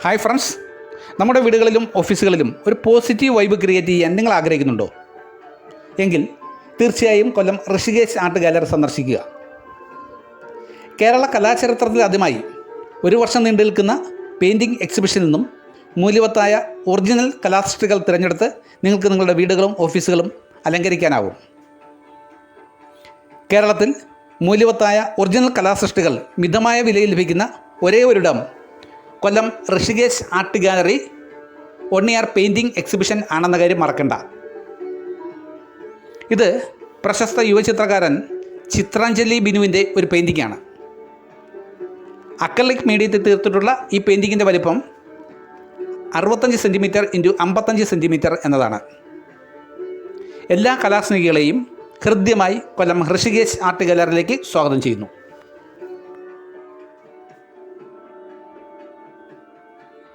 Hi friends, നമ്മുടെ വീടുകളിലും ഓഫീസുകളിലും ഒരു പോസിറ്റീവ് വൈബ് ക്രിയേറ്റ് ചെയ്യാൻ നിങ്ങൾ ആഗ്രഹിക്കുന്നുണ്ടോ? എങ്കിൽ തീർച്ചയായും കൊല്ലം ഋഷികേശ് ആർട്ട് ഗാലറി സന്ദർശിക്കുക. കേരള കലാചരിത്രത്തിൽ ആദ്യമായി ഒരു വർഷം നീണ്ടു നിൽക്കുന്ന പെയിൻറ്റിംഗ് എക്സിബിഷനിൽ നിന്നും മൂല്യവത്തായ ഒറിജിനൽ കലാസൃഷ്ടികൾ തിരഞ്ഞെടുത്ത് നിങ്ങൾക്ക് നിങ്ങളുടെ വീടുകളും ഓഫീസുകളും അലങ്കരിക്കാനാവും. കേരളത്തിൽ മൂല്യവത്തായ ഒറിജിനൽ കലാസൃഷ്ടികൾ മിതമായ വിലയിൽ ലഭിക്കുന്ന ഒരേ ഒരിടം Kollam Rishikesh art gallery one year painting exhibition ആണെന്ന കാര്യം മറക്കണ്ട. ഇത് പ്രശസ്ത യുവചിത്രകാരൻ ചിത്രാഞ്ജലി ബിനുവിൻ്റെ ഒരു പെയിൻറ്റിംഗാണ്. അക്രലിക് മീഡിയത്തിൽ തീർത്തിട്ടുള്ള ഈ പെയിൻറ്റിങ്ങിൻ്റെ വലിപ്പം 65 സെൻറ്റിമീറ്റർ × 55 സെൻറ്റിമീറ്റർ എന്നതാണ്. എല്ലാ കലാസ്നേഹികളെയും ഹൃദ്യമായി കൊല്ലം ഋഷികേശ് ആർട്ട് ഗാലറിയിലേക്ക് സ്വാഗതം ചെയ്യുന്നു.